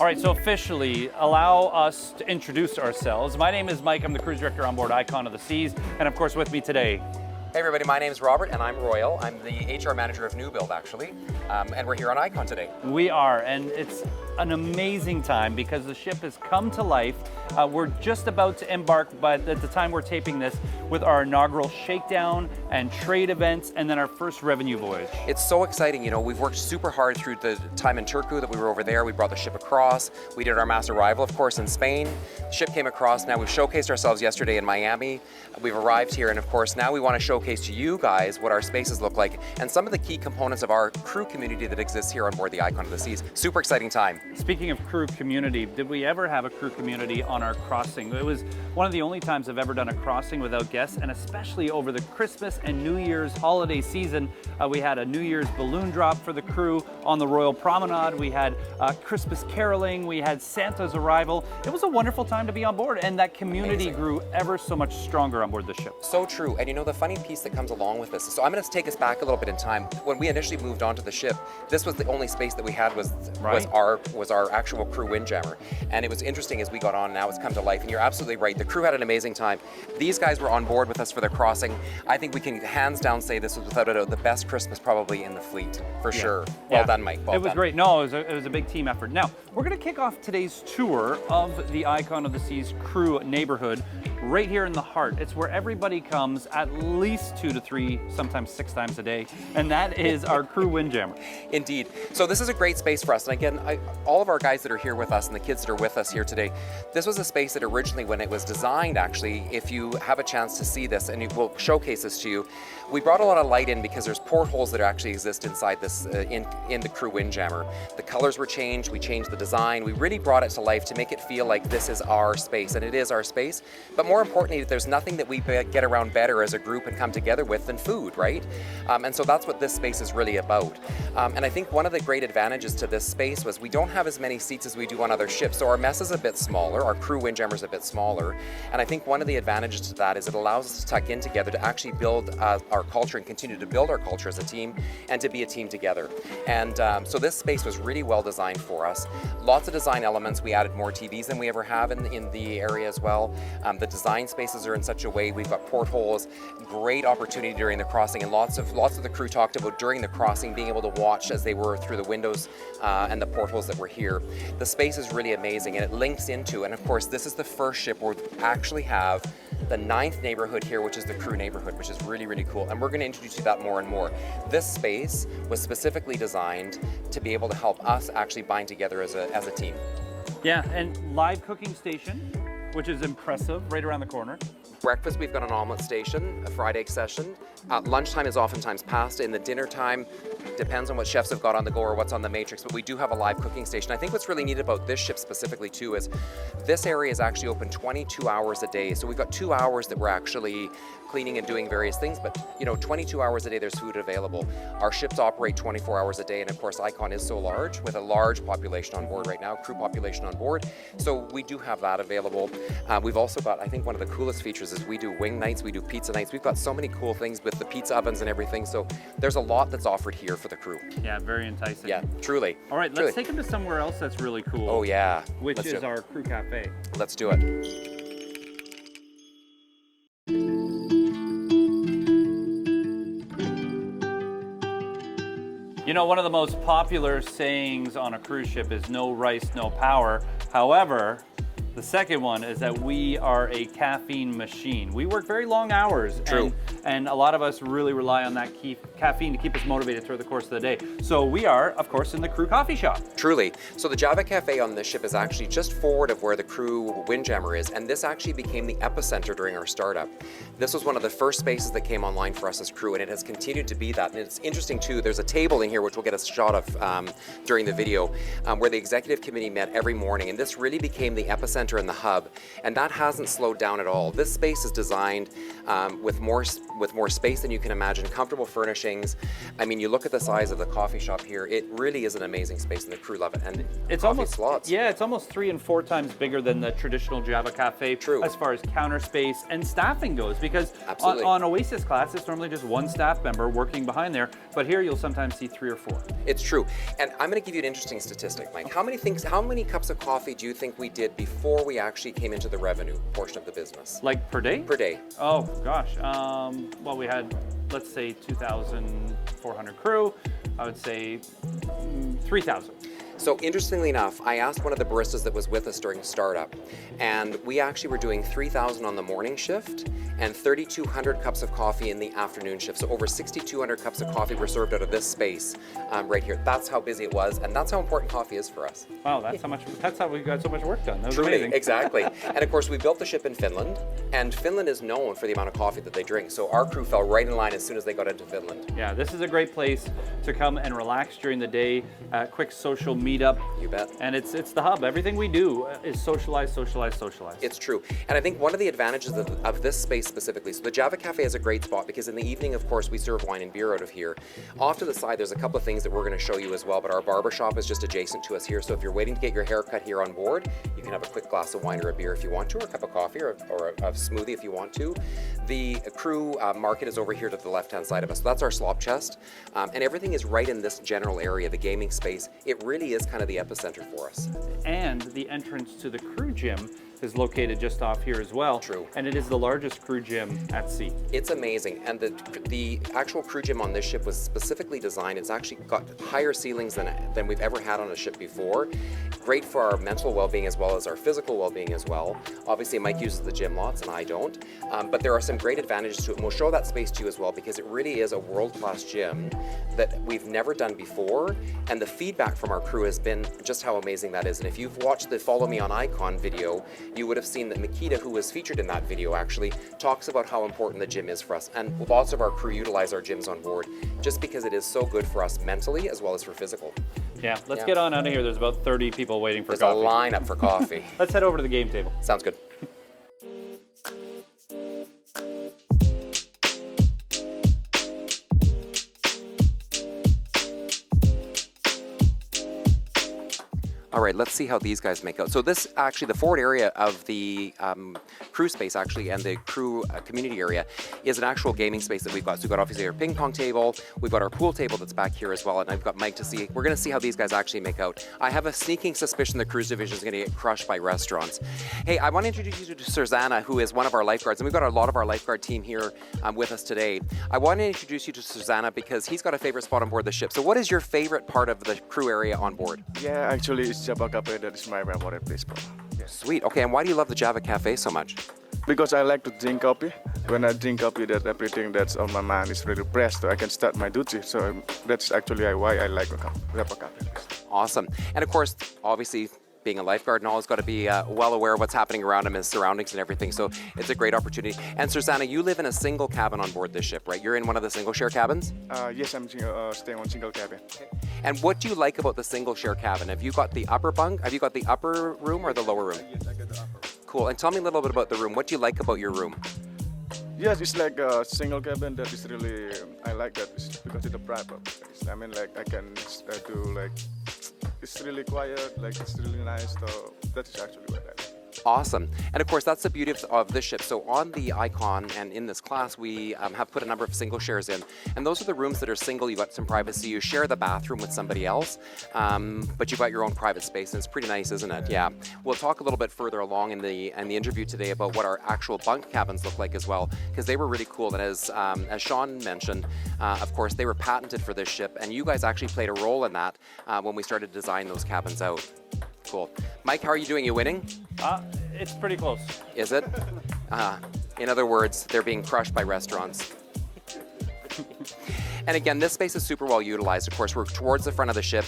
right, so officially, allow us to introduce ourselves. My name is Mike, I'm the cruise director on board Icon of the Seas, and of course with me today. Hey everybody, my name is Robert and I'm Royal. I'm the HR manager of Newbuild actually, and we're here on Icon today. We are, and it's an amazing time because the ship has come to life. We're just about to embark, but at the time we're taping this, with our inaugural shakedown and trade events, and then our first revenue voyage. It's so exciting, you know, we've worked super hard through the time in Turku that we were over there. We brought the ship across. We did our mass arrival, of course, in Spain. The ship came across. Now we've showcased ourselves yesterday in Miami. We've arrived here, and of course, now we want to showcase to you guys what our spaces look like and some of the key components of our crew community that exists here on board the Icon of the Seas. Super exciting time. Speaking of crew community, did we ever have a crew community on our crossing? It was one of the only times I've ever done a crossing without guests, and especially over the Christmas and New Year's holiday season. We had a New Year's balloon drop for the crew on the Royal Promenade. We had Christmas caroling. We had Santa's arrival. It was a wonderful time to be on board, and that community grew ever so much stronger on board the ship. So true, and you know the funny piece that comes along with this. So I'm going to take us back a little bit in time. When we initially moved onto the ship, this was the only space that we had was our actual Crew Windjammer, and it was interesting as we got on. Now it's come to life, and you're absolutely right. The crew had an amazing time. These guys were on board with us for their crossing. I think we can hands down say this was without a doubt the best Christmas probably in the fleet, for sure. Well done, Mike. Well it was done. great. No, it was a big team effort. Now, we're going to kick off today's tour of the Icon of the Seas crew neighborhood right here in the heart. It's where everybody comes at least 2 to 3, sometimes 6 times a day, and that is our Crew Windjammer. Indeed. So this is a great space for us, and again, all of our guys that are here with us and the kids that are with us here today, this was a space that originally, when it was designed, actually, if you have a chance to see this, and we'll showcase this to you, we brought a lot of light in because there's portholes that actually exist inside this, in the Crew Windjammer. The colors were changed, we changed the design, we really brought it to life to make it feel like this is our space, and it is our space. But more importantly, there's nothing that we get around better as a group and come together with than food, right? And so that's what this space is really about. And I think one of the great advantages to this space was we don't have as many seats as we do on other ships, so our mess is a bit smaller, our Crew Windjammer is a bit smaller, and I think one of the advantages to that is it allows us to tuck in together to actually build our culture and continue to build our culture as a team and to be a team together. And so this space was really well designed for us. Lots of design elements. We added more TVs than we ever have in the area as well. The design spaces are in such a way, we've got portholes, great opportunity during the crossing, and lots of the crew talked about during the crossing being able to watch as they were through the windows and the portholes that were here. The space is really amazing, and it links into, and of course this is the first ship where we actually have the 9th neighborhood here, which is the crew neighborhood, which is really, really cool, and we're going to introduce you to that more and more. This space was specifically designed to be able to help us actually bind together as a team. Yeah, and live cooking station, which is impressive, right around the corner. Breakfast, we've got an omelet station, a fried egg session. Lunchtime is oftentimes pasta. In the dinner time, depends on what chefs have got on the go or what's on the matrix, but we do have a live cooking station. I think what's really neat about this ship specifically too is this area is actually open 22 hours a day. So we've got 2 hours that we're actually cleaning and doing various things, but you know, 22 hours a day there's food available. Our ships operate 24 hours a day, and of course Icon is so large with a large population on board right now, crew population on board, so we do have that available. We've also got, I think one of the coolest features is we do wing nights, we do pizza nights. We've got so many cool things with the pizza ovens and everything, so there's a lot that's offered here for the crew. Yeah, very enticing. Yeah, truly. All right, let's take them to somewhere else that's really cool. Oh yeah. Which is our crew cafe. Let's do it. You know, one of the most popular sayings on a cruise ship is no rice, no power. However, the second one is that we are a caffeine machine. We work very long hours. True. And a lot of us really rely on that caffeine to keep us motivated throughout the course of the day. So we are, of course, in the crew coffee shop. Truly. So the Java Cafe on this ship is actually just forward of where the Crew Windjammer is, and this actually became the epicenter during our startup. This was one of the first spaces that came online for us as crew, and it has continued to be that. And it's interesting too, there's a table in here which we'll get a shot of during the video, where the executive committee met every morning, and this really became the epicenter center in the hub, and that hasn't slowed down at all. This space is designed with more space than you can imagine, comfortable furnishings. I mean, you look at the size of the coffee shop here, it really is an amazing space and the crew love it. And it's almost slots. Yeah, it's almost 3 and 4 times bigger than the traditional Java Cafe. True. As far as counter space and staffing goes, because on Oasis class, it's normally just one staff member working behind there, but here you'll sometimes see 3 or 4. It's true. And I'm going to give you an interesting statistic, Mike. How many cups of coffee do you think we did before we actually came into the revenue portion of the business? Like per day? Per day. Oh gosh. Well, we had, let's say 2,400 crew. I would say 3,000. So interestingly enough, I asked one of the baristas that was with us during startup, and we actually were doing 3,000 on the morning shift and 3,200 cups of coffee in the afternoon shift. So over 6,200 cups of coffee were served out of this space right here. That's how busy it was, and that's how important coffee is for us. Wow, that's how we got so much work done. That was Truly, amazing. exactly. And of course, we built the ship in Finland, and Finland is known for the amount of coffee that they drink. So our crew fell right in line as soon as they got into Finland. Yeah, this is a great place to come and relax during the day. Quick social meetup. You bet. And it's the hub. Everything we do is socialize. It's true. And I think one of the advantages of this space specifically, so the Java Cafe is a great spot because in the evening, of course, we serve wine and beer out of here. Off to the side, there's a couple of things that we're going to show you as well, but our barber shop is just adjacent to us here. So if you're waiting to get your hair cut here on board, you can have a quick glass of wine or a beer if you want to, or a cup of coffee or a smoothie if you want to. The crew market is over here to the left-hand side of us. So that's our slop chest. And everything is right in this general area, the gaming space. It really is kind of the epicenter for us. And the entrance to the crew gym is located just off here as well. True. And it is the largest crew gym at sea. It's amazing. And the actual crew gym on this ship was specifically designed. It's actually got higher ceilings than we've ever had on a ship before. Great for our mental well-being as well as our physical well-being as well. Obviously, Mike uses the gym lots and I don't. But there are some great advantages to it. And we'll show that space to you as well because it really is a world-class gym that we've never done before. And the feedback from our crew has been just how amazing that is. And if you've watched the Follow Me on Icon video, you would have seen that Makita, who was featured in that video actually, talks about how important the gym is for us. And lots of our crew utilize our gyms on board just because it is so good for us mentally as well as for physical. Yeah, let's get on out of here. There's about 30 people waiting for There's coffee. a lineup for coffee. Let's head over to the game table. Sounds good. All right, let's see how these guys make out. So this actually, the forward area of the crew space actually and the crew community area is an actual gaming space that we've got. So we've got obviously our ping pong table, we've got our pool table that's back here as well, and I've got Mike to see. We're gonna see how these guys actually make out. I have a sneaking suspicion the cruise division is gonna get crushed by restaurants. Hey, I wanna introduce you to Susanna, who is one of our lifeguards, and we've got a lot of our lifeguard team here with us today. I wanna introduce you to Susanna because he's got a favorite spot on board the ship. So what is your favorite part of the crew area on board? Yeah, actually it's Java Cafe that is my favorite place, bro. Yes. Sweet. Okay, and why do you love the Java Cafe so much? Because I like to drink coffee. When I drink coffee, that everything that's on my mind is really pressed, so I can start my duty. So that's actually why I like Java Cafe. Awesome. And of course, obviously, being a lifeguard and all, has got to be well aware of what's happening around him, his surroundings and everything. So it's a great opportunity. And Susanna, you live in a single cabin on board this ship, right? You're in one of the single share cabins? Yes, I'm staying on single cabin. And what do you like about the single share cabin? Have you got the upper bunk? Have you got the upper room or the lower room? Yes, I got the upper. Cool. And tell me a little bit about the room. What do you like about your room? Yes, it's like a single cabin that is really, I like that because it's a private place. I mean, like I can do like, it's really quiet, like it's really nice, so that is actually what I like. Awesome. And of course, that's the beauty of this ship. So on the Icon and in this class, we have put a number of single shares in. And those are the rooms that are single. You got some privacy. You share the bathroom with somebody else, but you've got your own private space. And it's pretty nice, isn't it? Yeah. We'll talk a little bit further along in the interview today about what our actual bunk cabins look like as well, because they were really cool. And as Sean mentioned, of course, they were patented for this ship. And you guys actually played a role in that when we started to design those cabins out. Cool. Mike, how are you doing? You winning? It's pretty close. Is it? In other words, they're being crushed by restaurants. And again, this space is super well utilized. Of course, we're towards the front of the ship.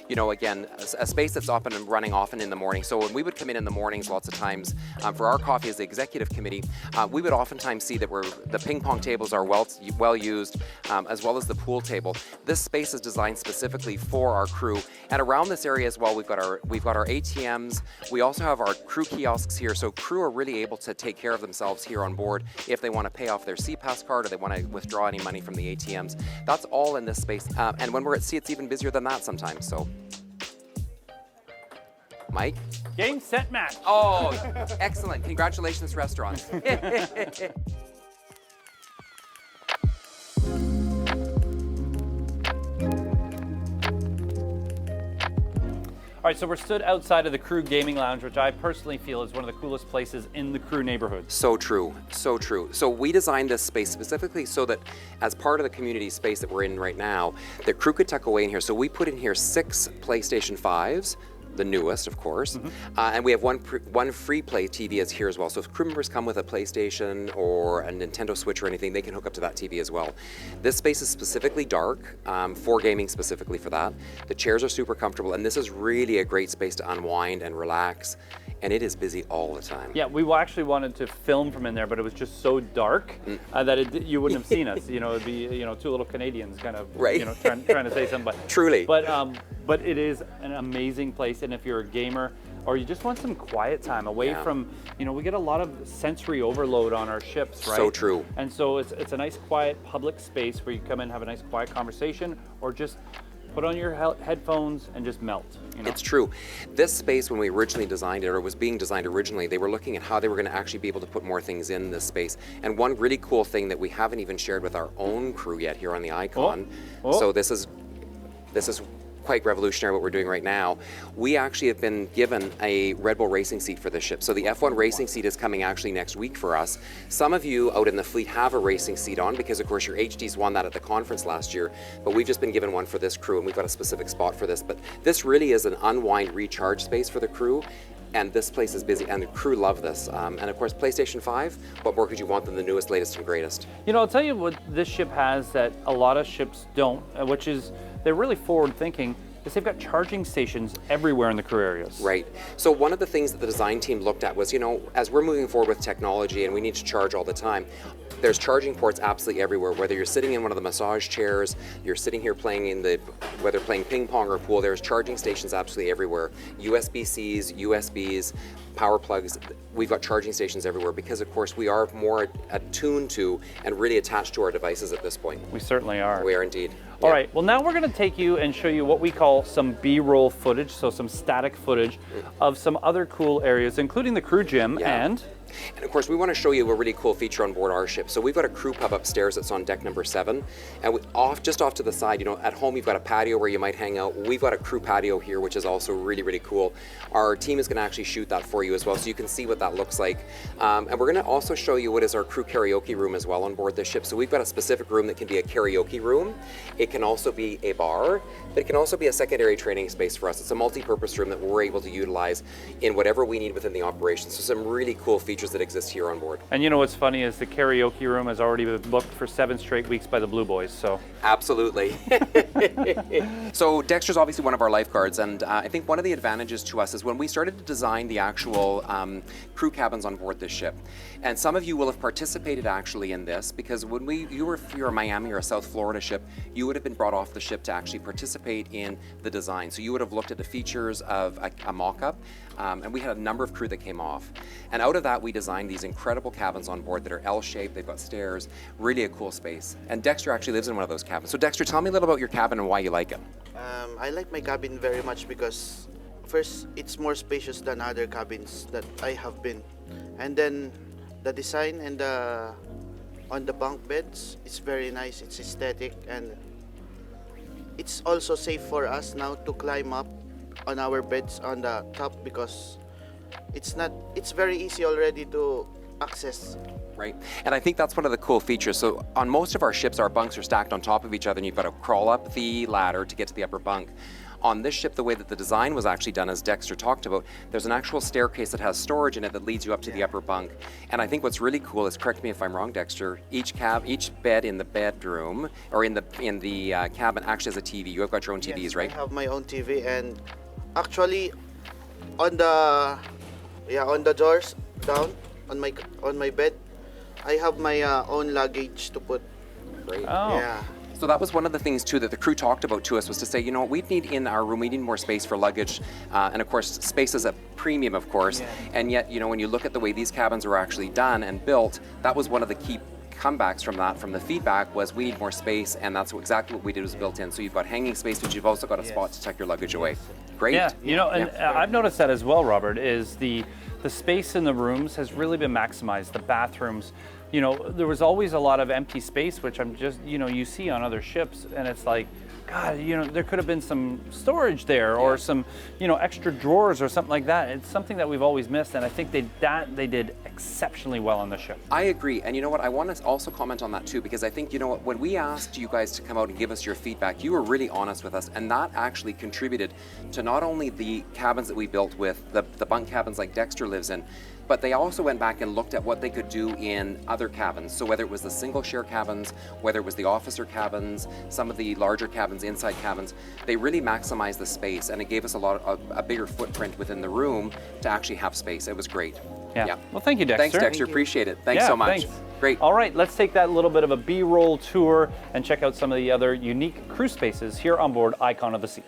You know, again, a space that's up and running often in the morning. So when we would come in the mornings, lots of times for our coffee as the executive committee, we would oftentimes see that the ping pong tables are well used, as well as the pool table. This space is designed specifically for our crew. And around this area as well, we've got our ATMs. We also have our crew kiosks here. So crew are really able to take care of themselves here on board if they want to pay off their CPAS card or they want to withdraw any money from the ATMs. That's all in this space. And when we're at sea, it's even busier than that sometimes. So, Mike? Game, set, match. Oh, excellent. Congratulations, restaurants. All right, so we're stood outside of the Crew Gaming Lounge, which I personally feel is one of the coolest places in the Crew neighborhood. So true, so true. So we designed this space specifically so that as part of the community space that we're in right now, the crew could tuck away in here. So we put in here 6 PlayStation 5s, the newest, of course, and we have one free play TV is here as well. So if crew members come with a PlayStation or a Nintendo Switch or anything, they can hook up to that TV as well. This space is specifically dark, for gaming specifically for that. The chairs are super comfortable, and this is really a great space to unwind and relax. And it is busy all the time. Yeah, we actually wanted to film from in there, but it was just so dark that you wouldn't have seen us. You know, it'd be, you know, 2 little Canadians kind of, right. you know, trying to say something. But, truly. But it is an amazing place, and if you're a gamer or you just want some quiet time away from, you know, we get a lot of sensory overload on our ships, right? So true. And so it's a nice, quiet public space where you come in, have a nice, quiet conversation, or just put on your headphones and just melt. You know? It's true. This space, when we originally designed it, or was being designed originally, they were looking at how they were going to actually be able to put more things in this space. And one really cool thing that we haven't even shared with our own crew yet here on the Icon, so this is quite revolutionary what we're doing right now. We actually have been given a Red Bull racing seat for this ship. So the F1 racing seat is coming actually next week for us. Some of you out in the fleet have a racing seat on because of course your HDs won that at the conference last year, but we've just been given one for this crew and we've got a specific spot for this. But this really is an unwind recharge space for the crew. And this place is busy, and the crew love this. And of course, PlayStation 5, what more could you want than the newest, latest, and greatest? You know, I'll tell you what this ship has that a lot of ships don't, which is they're really forward thinking, is they've got charging stations everywhere in the crew areas. Right. So one of the things that the design team looked at was, you know, as we're moving forward with technology and we need to charge all the time, there's charging ports absolutely everywhere. Whether you're sitting in one of the massage chairs, you're sitting here playing whether playing ping pong or pool, there's charging stations absolutely everywhere. USB-Cs, USBs, power plugs, we've got charging stations everywhere because of course we are more attuned to and really attached to our devices at this point. We certainly are. We are indeed. All right, well now we're going to take you and show you what we call some B-roll footage, so some static footage of some other cool areas, including the crew gym and of course, we want to show you a really cool feature on board our ship. So we've got a crew pub upstairs that's on deck number 7, and just off to the side, you know, at home you've got a patio where you might hang out. We've got a crew patio here, which is also really, really cool. Our team is going to actually shoot that for you as well, so you can see what that looks like. And we're going to also show you what is our crew karaoke room as well on board this ship. So we've got a specific room that can be a karaoke room. It can also be a bar, but it can also be a secondary training space for us. It's a multi-purpose room that we're able to utilize in whatever we need within the operation. So some really cool features that exist here on board. And you know what's funny is the karaoke room has already been booked for 7 straight weeks by the Blue Boys, so. Absolutely. So Dexter's obviously one of our lifeguards, and I think one of the advantages to us is when we started to design the actual crew cabins on board this ship, and some of you will have participated actually in this because when if you were a Miami or a South Florida ship, you would have been brought off the ship to actually participate in the design. So you would have looked at the features of a mock-up, and we had a number of crew that came off. And out of that, we designed these incredible cabins on board that are L-shaped, they've got stairs, really a cool space. And Dexter actually lives in one of those cabins. So Dexter, tell me a little about your cabin and why you like it. I like my cabin very much because first, it's more spacious than other cabins that I have been. And then the design and on the bunk beds, it's very nice, it's aesthetic, and it's also safe for us now to climb up on our beds on the top because it's very easy already to access. Right, and I think that's one of the cool features. So on most of our ships, our bunks are stacked on top of each other and you've got to crawl up the ladder to get to the upper bunk. On this ship, the way that the design was actually done, as Dexter talked about, there's an actual staircase that has storage in it that leads you up to the upper bunk. And I think what's really cool is, correct me if I'm wrong, Dexter, each bed in the bedroom or in the cabin actually has a TV. You have got your own TVs, Yes, right? I have my own TV, and actually on the drawers down on my bed, I have my own luggage to put. Great. Oh. Yeah. So that was one of the things too that the crew talked about to us, was to say, you know what, we'd need in our room, we need more space for luggage, and of course space is a premium, of course, and yet, you know, when you look at the way these cabins were actually done and built, that was one of the key comebacks from the feedback, was we need more space, and that's exactly what we did, was built in. So you've got hanging space, but you've also got a spot to tuck your luggage away. Great. Yeah, you know, and I've noticed that as well, Robert, is the space in the rooms has really been maximized. The bathrooms, you know, there was always a lot of empty space, which I'm just, you know, you see on other ships, and it's like, God, you know, there could have been some storage there, or some, you know, extra drawers or something like that. It's something that we've always missed, and I think they did exceptionally well on the ship. I agree, and you know what, I want to also comment on that too, because I think, you know what, when we asked you guys to come out and give us your feedback, you were really honest with us, and that actually contributed to not only the cabins that we built with, the bunk cabins like Dexter lives in, but they also went back and looked at what they could do in other cabins. So whether it was the single share cabins, whether it was the officer cabins, some of the larger cabins, inside cabins, they really maximized the space, and it gave us a bigger footprint within the room to actually have space. It was great. Yeah. Well, thank you, Dexter. Thanks, Dexter. Appreciate it. Thanks so much. Thanks. Great. All right, let's take that little bit of a B-roll tour and check out some of the other unique crew spaces here on board Icon of the Seas.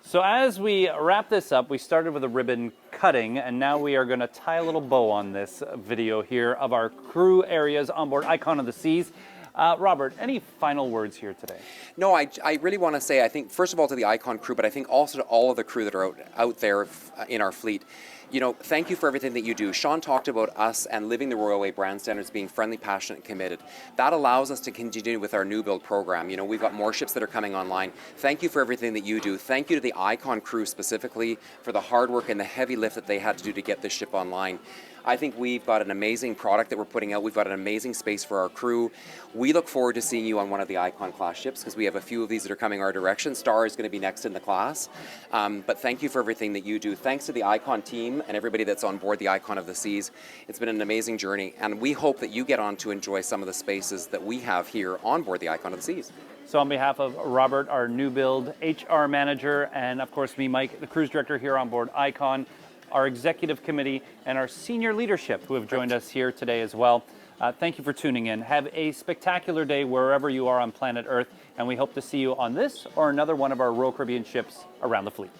So as we wrap this up, we started with a ribbon cutting, and now we are going to tie a little bow on this video here of our crew areas on board Icon of the Seas. Robert, any final words here today? No, I really want to say, I think, first of all, to the Icon crew, but I think also to all of the crew that are out there in our fleet. You know, thank you for everything that you do. Sean talked about us and living the Royal Way brand standards, being friendly, passionate, and committed. That allows us to continue with our new build program. You know, we've got more ships that are coming online. Thank you for everything that you do. Thank you to the Icon crew specifically for the hard work and the heavy lift that they had to do to get this ship online. I think we've got an amazing product that we're putting out. We've got an amazing space for our crew. We look forward to seeing you on one of the Icon class ships, because we have a few of these that are coming our direction. Star is going to be next in the class. But thank you for everything that you do. Thanks to the Icon team and everybody that's on board the Icon of the Seas. It's been an amazing journey, and we hope that you get on to enjoy some of the spaces that we have here on board the Icon of the Seas. So on behalf of Robert, our Newbuild HR manager, and of course me, Mike, the cruise director here on board Icon, our executive committee, and our senior leadership who have joined us here today as well. Thank you for tuning in. Have a spectacular day wherever you are on planet Earth, and we hope to see you on this or another one of our Royal Caribbean ships around the fleet.